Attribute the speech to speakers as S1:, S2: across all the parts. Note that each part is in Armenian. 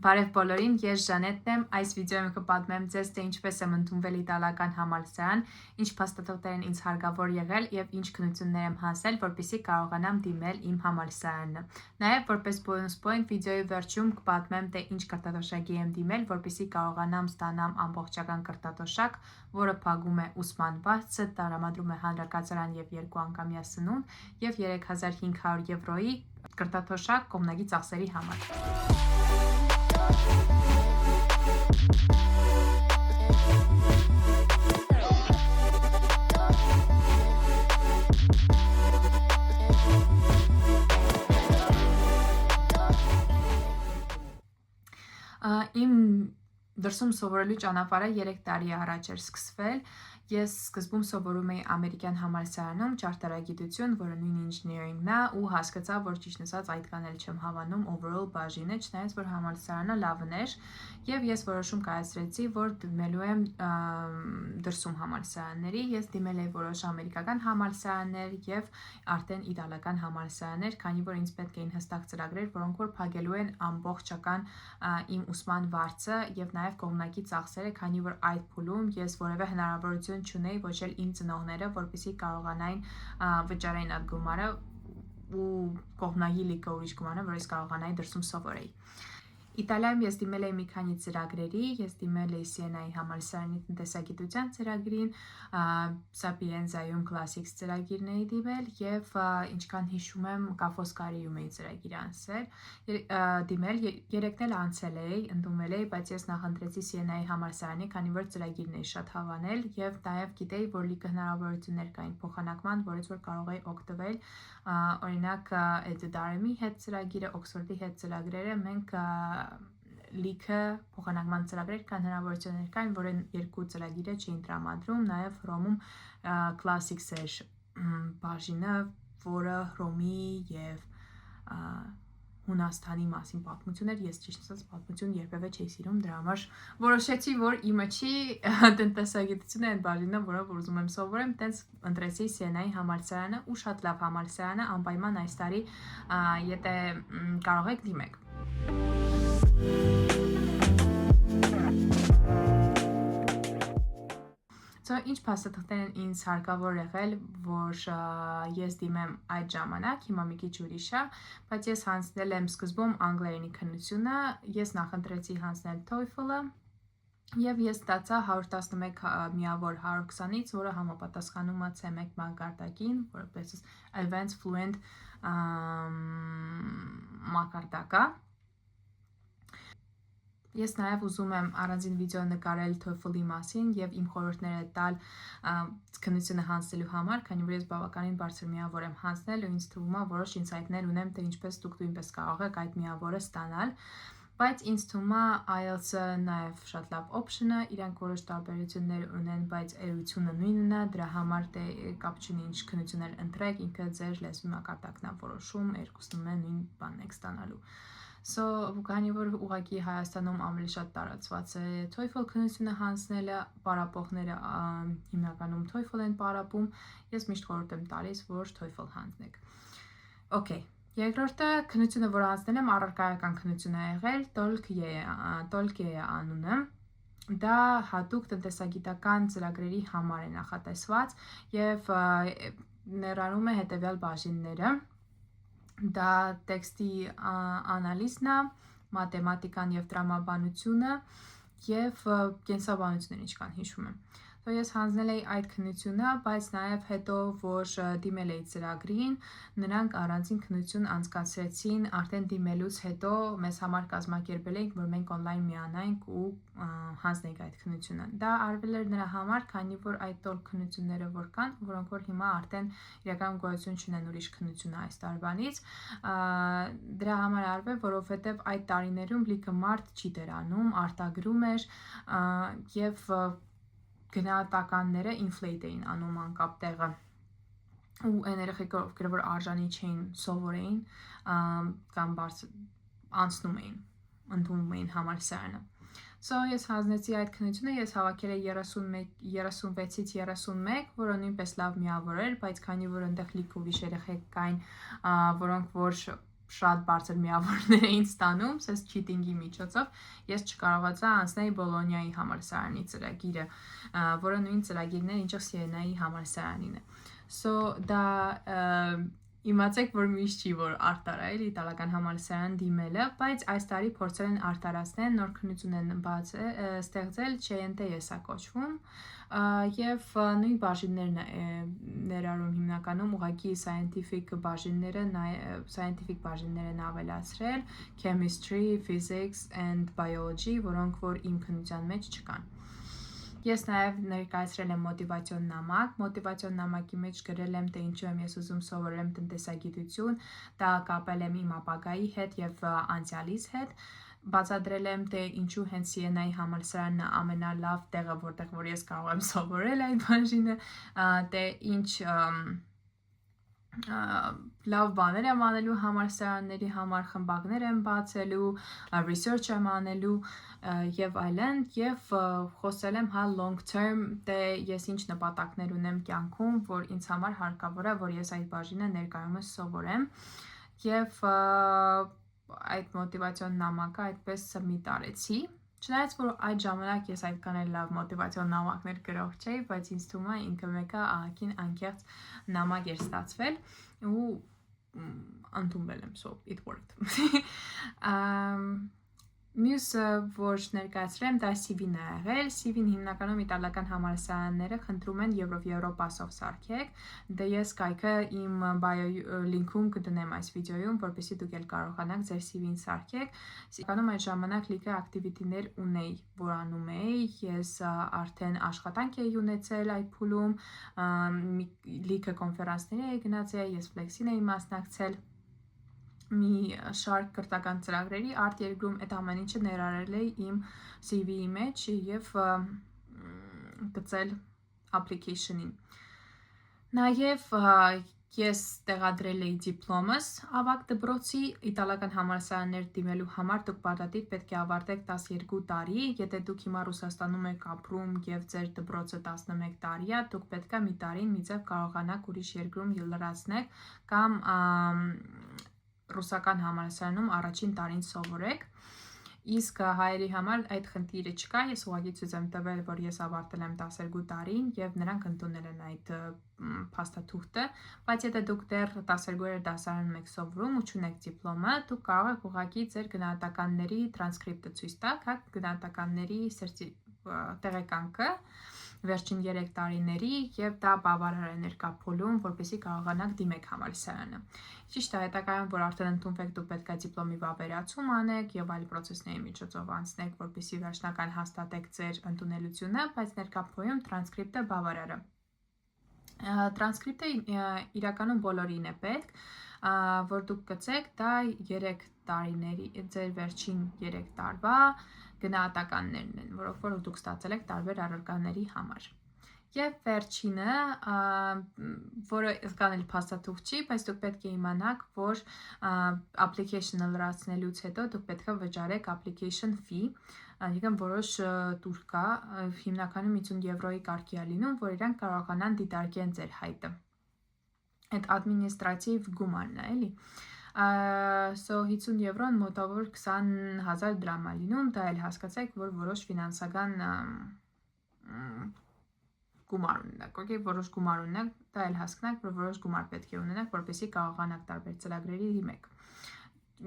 S1: Բարև բոլորին, ես Ժանետն եմ, այս վիդեոյում կպատմեմ ձեզ, թե ինչպես եմ ընդունվել իտալական համալսարան, ինչ փաստաթղթեր են ինձ հարկավոր եղել եւ ինչ քննություններ եմ հասել, որպեսզի կարողանամ դիմել իմ համալսարանը։ Նաեւ որպես bonus point վիդեոյի վերջում կպատմեմ, թե ինչ կրթատոշակի եմ դիմել, որպեսզի կարողանամ ստանամ ամբողջական կրթատոշակ, որը փակում է ուսման վարձը, տրամադրում է հանրակացարան եւ 2 անգամյա սնունդ եւ 3500 եվրոյի կրթատոշակ կողմնակի ծախսերի համար։ Իմ դրսում սովորելու ճանապարհը 3 տարի առաջ էր սկսվել։ Ես սկզբում սովորում էի ամերիկյան համալսարանում ճարտարագիտություն, որը նույն ինժեներինգն է, ու հասկացա, որ ճիշտ ասած այդքան էլ չեմ հավանում overall բաժինը, չնայած որ համալսարանը լավն էր, եւ ես որոշում կայացրեցի, որ դիմելու եմ դրսում համալսարանների։ Ես դիմել էի որոշ ամերիկական համալսարաններ եւ արդեն իտալական համալսարաններ, քանի որ ինձ պետք էին հստակ ծրագրեր, որոնք որ փակելու են ամբողջական իմ ուսման վարձը եւ նաեւ կողմնակի ծախսերը, քանի որ այդ փուլում ես որևէ հնարավորություն չունեի ոչ էլ իմ ծնողները, որպեսզի կարողանային վճարեն այդ գումարը ու կողմնակի լիքը ուրիշ գումարը, որ ես կարողանայի դրսում սովորեի։ Իտալիայում ես դիմել էի մի քանի ծրագրերի, ես դիմել էի Սիենայի համալսարանի տնտեսագիտության ծրագրին, Սապիենզայում Classics ծրագիրն էի դիմել եւ ինչքան հիշում եմ Կա Ֆոսկարիում էի ծրագիր դիմել, երեքն էլ անցել էի, ընդունվել էի, բայց ես նախընտրեցի Սիենայի համալսարանի, քանի որ ծրագիրն էի շատ հավանել եւ նաեւ գիտեի, որ լիքը հնարավորություններ կային փոխանակման, որից որ կարող էի օգտվել, օրինակ Էդդարեմի հետ ծրագիրը, Օքսֆորդի հետ ծրագրերը մենք լիքը փոխանակման ծրագրեր կան, հնարավորություններ կային, որը երկու ծրագիրը չէին տրամադրում, նաև Հռոմում Classics էր բաժինը, որը Հռոմի եւ Հունաստանի մասին պատմություն էր, ես ճիշտ ասած պատմություն երբևէ չէի սիրում, դրա համար որոշեցի, որ իմը չի տնտեսագիտությունը այդ բաժինը, որը որ ուզում եմ սովորեմ, տենց ընտրեցի Սիենայի համալսարանը ու շատ լավ համալսարանը, անպայման այս տարի եթե կարող եք դիմեք։ Ինչ փաստաթղթեր են ինձ հարկավոր եղել, որ ես դիմեմ այդ ժամանակ, հիմա մի քիչ ուրիշ է, բայց ես հանձնել եմ սկզբում անգլերենի քննությունը, ես նախընտրեցի հանձնել TOEFL-ը եւ ես ստացա 111 միավոր 120-ից, որը համապատասխանում է C1 մակարդակին, որպես Advanced Fluent մակարդակ է։ Ես նաև ուզում եմ առանձին վիդեո նկարել TOEFL-ի մասին եւ իմ խորհուրդները տալ քննությունը հանձնելու համար, քանի որ ես բավականին բարձր միավոր եմ հանձնել ու ինձ թվում է որոշ ինսայթներ ունեմ, թե ինչպես դուք նույնպես կարող եք այդ միավորը ստանալ, բայց ինձ թվում է IELTS-ը նաև շատ լավ option է, իրանք որոշ տարբերություններ ունեն, բայց էությունը նույնն է, դրա համար դե կապ չունի ինչ քննություններ ընտրեք, ինքը ձեր լեզվի մակարդակն է որոշում, երկուսն է նույն բանն եք ստանալու։ Քանի որ ուղղակի Հայաստանում ավելի շատ տարածված է TOEFL քննությունը հանձնելը, պարապողները հիմնականում TOEFL են պարապում, ես միշտ խորհուրդ եմ տալիս, որ TOEFL հանձնեք։ Okay, երկրորդը քննությունը, որ հանձնել եմ, առարկայական քննություն է եղել, TOLK-ը անունը։ Դա հատուկ տնտեսագիտական ծրագրերի համար է նախատեսված եւ ներառում է հետեւյալ բաժինները. Դա տեքստի անալիզն է, մաթեմատիկան եւ տրամաբանությունը եւ կենսաբանությունն ինչքան հիշում եմ։ Ես հանձնել էի այդ քննությունը, բայց նաև հետո, որ դիմել էի ծրագրին, նրանք առանձին քննություն անցկացրեցին արդեն դիմելուց հետո մեզ համար կազմակերպել էինք, որ մենք on-line միանայինք ու հանձնեինք այդ քննությունը։ Դա արվել էր նրա համար, քանի որ այդ տոլ քննությունները որ կան, որոնք որ հիմա արդեն իրական գոյություն չունեն ուրիշ քննություն այս տարվանից, դրա համար արվել, որովհետև այդ տարիներում լիքը մարդ չի դրանում, արտագրում էր եւ գնահատականները inflate էին անում անկապ տեղը ու այն երեխեքով, ովքեր որ արժանի չէին սովորեին կամ անցնում էին, ընդունվում էին համալսարանը։ Ես հանձնեցի այդ քննությունը, ես հավաքել էի 36-ից 31, որը նույնպես լավ միավոր էր, բայց քանի որ այնտեղ լիքը ուրիշ երեխեք կային, որոնք որ շատ բարձր միավորներ էին ստանում, սես cheating-ի միջոցով ես չկարողացա անցնել Բոլոնիայի համալսարանի ծրագիրը, որը նույն ծրագիրն է, ինչը Սիենայի համալսարանին է։ So դա իմացեք, որ միշտ չի, որ արտար է էլի իտալական համալսարան դիմելը, բայց այս տարի փորձել են արտարացնել, նոր քննություն են ստեղծել, CNTS է կոչվում, եւ նույն բաժիններն ներառում հիմնականում ուղղակի scientific բաժիններ են ավելացրել, chemistry, physics and biology, որոնք որ իմ քննության մեջ չկան։ Ես նաև ներկայացրել եմ մոտիվացիոն նամակ, մոտիվացիոն նամակի մեջ գրել եմ, թե ինչու եմ ես ուզում սովորեմ տնտեսագիտություն, դա կապել եմ իմ ապագայի հետ եւ անցյալիս հետ, բացատրել եմ, թե ինչու հենց Սիենայի համալսարանն է ամենալավ տեղը, որտեղ որ ես կարող եմ սովորել այդ բաժինը, թե ինչ լավ բաներ եմ անելու համալսարանների համար, խմբակներ եմ բացելու, research եմ անելու եւ այլն, եւ խոսել եմ long term, թե ես ինչ նպատակներ ունեմ կյանքում, որ ինձ համար հարկավոր է, որ ես այդ բաժինը ներկայումս սովորեմ, եւ այդ մոտիվացիոն նամակը այդպես submit արեցի։ Չնայած որ այդ ժամանակ ես այդքան էլ լավ մոտիվացիոն նամակներ գրող չէի, բայց ինձ թվում է ինքը մեկը ահագին անկեղծ նամակ էր ստացվել ու ընդունվել եմ, so it worked։ Մյուսը, որ ներկայացրել եմ, դա CV-ն է եղել, CV-ն հիմնականում իտալական համալսարանները խնդրում են Եվրոպասով սարքեք, դե ես կայքը իմ bio link-ում կդնեմ այս վիդեոյում, որպեսզի դուք էլ կարողանաք ձեր CV-ն սարքեք։ Սակայն այդ ժամանակ լիքը ակտիվիտիներ ունեի, որ անում էի, ես արդեն աշխատանք էի ունեցել այդ փուլում, լիքը կոնֆերանսների էի գնացել, ես Flex-ին էի մասնակցել, մի շարք կրթական ծրագրերի արտ երկրում այդ ամեն ինչը ներառել էի իմ CV-ի մեջ եւ գծել application-ին։ Նաեւ ես տեղադրել էի դիպլոմս ավագ դպրոցի իտալական համալսարաններ դիմելու համար դուք պարտադիր պետք է ավարտեք 12 տարի, եթե դուք հիմա Ռուսաստանում եք ապրում եւ ձեր դպրոցը 11 տարի է, դուք պետք է մի տարին միձև կարողանաք ուրիշ երկրում լրացնել կամ ռուսական համալսարանում առաջին տարին սովորեք, իսկ հայերի համար այդ խնդիրը չկա, ես ուղղակի ցույց եմ տվել, որ ես ավարտել եմ 12 տարին եւ նրանք ընդունել են այդ փաստաթուղթը, բայց եթե դուք դեռ 12-րդ դասարանում եք սովորում ու չունեք դիպլոմը, դուք կարող եք ուղղակի ձեր գնահատականների տրանսկրիպտը ցույց տալ, հա, գնահատականների տեղեկանքը վերջին 3 տարիների եւ դա բավարար է ներկա փուլում, որպեսզի կարողանաք դիմեք համալսարանը։ Ճիշտ է, հետագայում, որ արդեն ընդունվեք, դուք պետք է դիպլոմի վավերացում անեք եւ այլ process-ների միջոցով անցնեք, որպեսզի վերջնական հաստատեք ձեր ընդունելությունը, բայց ներկա փուլում տրանսկրիպտը բավարար է։ Տրանսկրիպտը իրականում բոլորին է պետք, որ դուք գցեք, դա 3 տարիների, ձեր վերջին 3 տարվա գնահատականներն են, որով դուք ստացել եք տարբեր առարկաների համար։ Եվ վերջինը, որը կան էլ փաստաթուղթ չի, բայց դուք պետք է իմանաք, որ application-ը լրացնելուց հետո դուք պետք է վճարեք application fee, այսինքն որոշ տուր կա, հիմնականում 50 եվրոյի կարգի է լինում, որ իրանք կարողանան դիտարկեն ձեր հայտը։ Այդ ադմինիստրատիվ գումարն է, էլի։ So 50 եվրոն մոտավոր 20,000 դրամ է լինում, դա էլ հասկացեք, որ որոշ ֆինանսական գումար ունենաք, okay, որոշ գումար ունենաք, դա էլ հասկանաք, որ որոշ գումար պետք է ունենաք, որպեսզի կարողանաք տարբեր ծրագրերի դիմեք։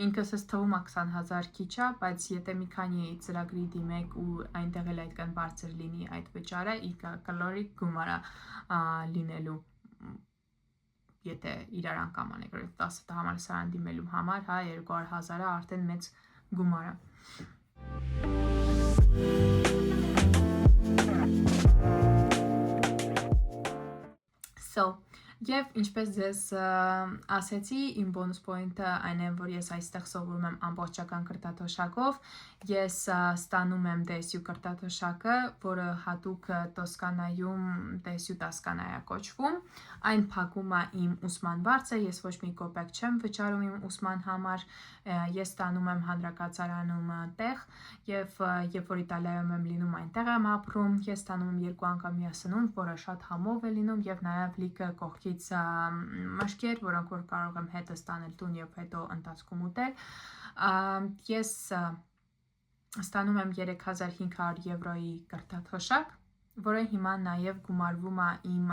S1: Ինքս ես թվում է 20,000 քիչ է, բայց եթե մի քանի ծրագրի դիմեք ու այնտեղ էլ այդքան բարձր լինի այդ վճարը, կալորիկ գումար է լինելու, եթե իրար անգամ անեք, 10 համալսարան դիմելու համար, հա, 200,000-ը արդեն մեծ գումար է։ So, եւ ինչպես ձեզ ասեցի, իմ bonus point-ը այն է, որ ես այստեղ սովորում եմ ամբողջական կրթաթոշակով, ես ստանում եմ DSU կրթաթոշակը, որը հատուկ Տոսկանայում DSU Տասկանայ է կոչվում, այն փակում է իմ ուսման վարձը, ես ոչ մի կոպեկ չեմ վճարում իմ ուսման համար, ես ստանում եմ հանրակացարանում տեղ եւ երբ որ Իտալիայում եմ լինում այնտեղ եմ ապրում, ես ստանում եմ 2 անգամյա սնունդ, որը շատ համով է լինում եւ նաեւ լիքը կողքի կողքից մաշկեր, որոնք որ կարող եմ հետը ստանել տուն եւ հետո ընթացքում ուտել։ Ես ստանում եմ 3500 եվրոյի կրթաթոշակ, որը հիմա նաև գումարվում է իմ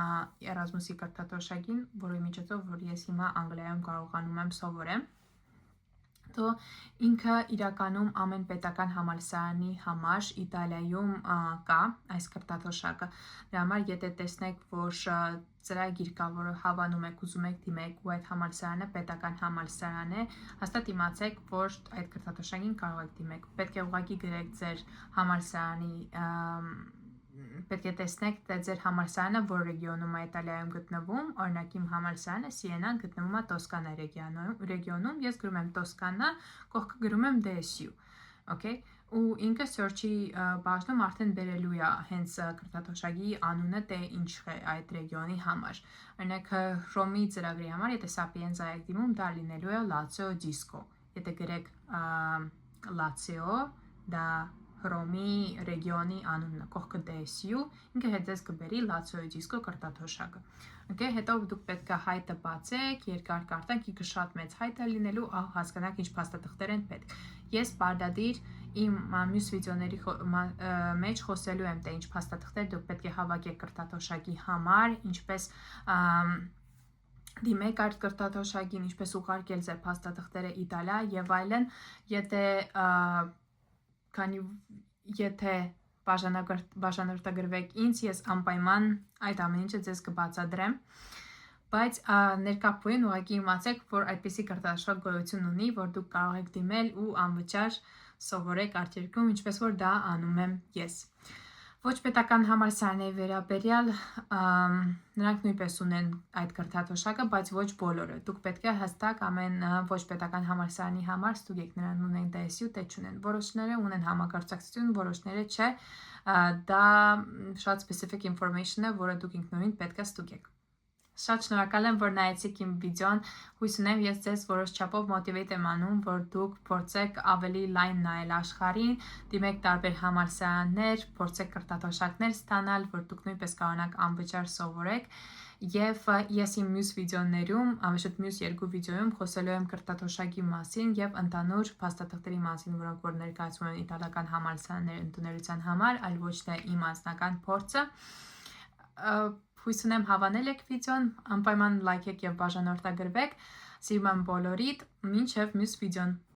S1: Erasmus-ի կրթաթոշակին, որի միջոցով որ ես հիմա Անգլիայում կարողանում եմ սովորեմ։ Դո ինքը իրականում ամեն պետական համալսարանի համար Իտալիայում կա այս կրթաթոշակը։ Դրա համար եթե տեսնեք, որ ծրագիր կա, որը հավանում եք, ուզում եք դիմեք ու այդ համալսարանը պետական համալսարան է, հաստատ իմացեք, որ այդ կրթաթոշակին կարող եք դիմեք։ Պետք է ուղղակի գրեք ձեր համալսարանի պետք է տեսնեք, թե ձեր համալսարանը որ ռեգիոնում է Իտալիայում գտնվում, օրինակ իմ համալսարանը Սիենան գտնվում է Տոսկանա ռեգիոնում, ես գրում եմ Տոսկանա, կողքը գրում եմ DSU, okay, ու ինքը search-ի բաժնում արդեն բերելու է հենց կրթաթոշակի անունը, թե ինչ է այդ ռեգիոնի համար։ Օրինակ Հռոմի ծրագրի համար, եթե Sapienza եք դիմում, դա լինելու է Lazio Disco։ Եթե գրեք Lazio, դա Հռոմի ռեգիոնի անունը, կողքը DSU, ինքը հետ ձեզ կբերի Lazio Disco կրթաթոշակը։ Okay, հետո դուք պետք է հայտը բացեք, երկար կարդանք, ինքը շատ մեծ հայտ է լինելու, հասկանաք ինչ փաստաթղթեր են պետք։ Ես պարտադիր իմ մյուս վիդեոների մեջ խոսելու եմ, թե ինչ փաստաթղթեր դուք պետք է հավաքեք կրթաթոշակի համար, ինչպես դիմեք այդ կրթաթոշակին, ինչպես ուղարկել ձեր փաստաթղթերը Իտալիա եւ այլն, եթե բաժանորդագրվեք ինձ, ես անպայման այդ ամեն ինչը ձեզ կբացատրեմ, բայց ներկայացին ուղղակի իմացեք, որ այդպիսի կրթաթոշակ գոյություն ունի, որ դուք կարող եք դիմել ու անվճար սովորեք արտերկրում, ինչպես որ դա անում եմ ես։ Ոչ պետական համալսարանների վերաբերյալ նրանք նույնպես ունեն այդ կրթաթոշակը, բայց ոչ բոլորը։ Դուք պետք է հստակ ամեն ոչ պետական համալսարանի համար ստուգեք, նրանք ունեն DSU, թե չունեն։ Որոշները ունեն համագործակցություն, որոշները չէ։ Դա շատ specific information է, որը դուք ինքնուրույն պետք է ստուգեք։ Շատ շնորհակալ եմ, որ նայեցիք իմ վիդեոն, հույս ունեմ ես ձեզ որոշ չափով մոտիվեյտ եմ անում, որ դուք փորձեք ավելի լայն նայել աշխարհին, դիմեք տարբեր համալսարաններ, փորձեք կրթաթոշակներ ստանալ, որ դուք նույնպես կարողանաք անվճար սովորեք, եւ ես իմ մյուս վիդեոներում, ամենաշատ մյուս երկու վիդեոյում խոսելու եմ կրթաթոշակի մասին եւ ընդհանուր փաստաթղթերի մասին, որոնք որ ներկայացվում են իտալական համալսարաններ ընդունելության համար, այլ ոչ թե իմ անձնական փորձը։ Հույս ունեմ հավանել եք վիդեոն, անպայման լայքեք եւ բաժանորդագրվեք, սիրում եմ բոլորիդ, մինչև մյուս վիդեոն։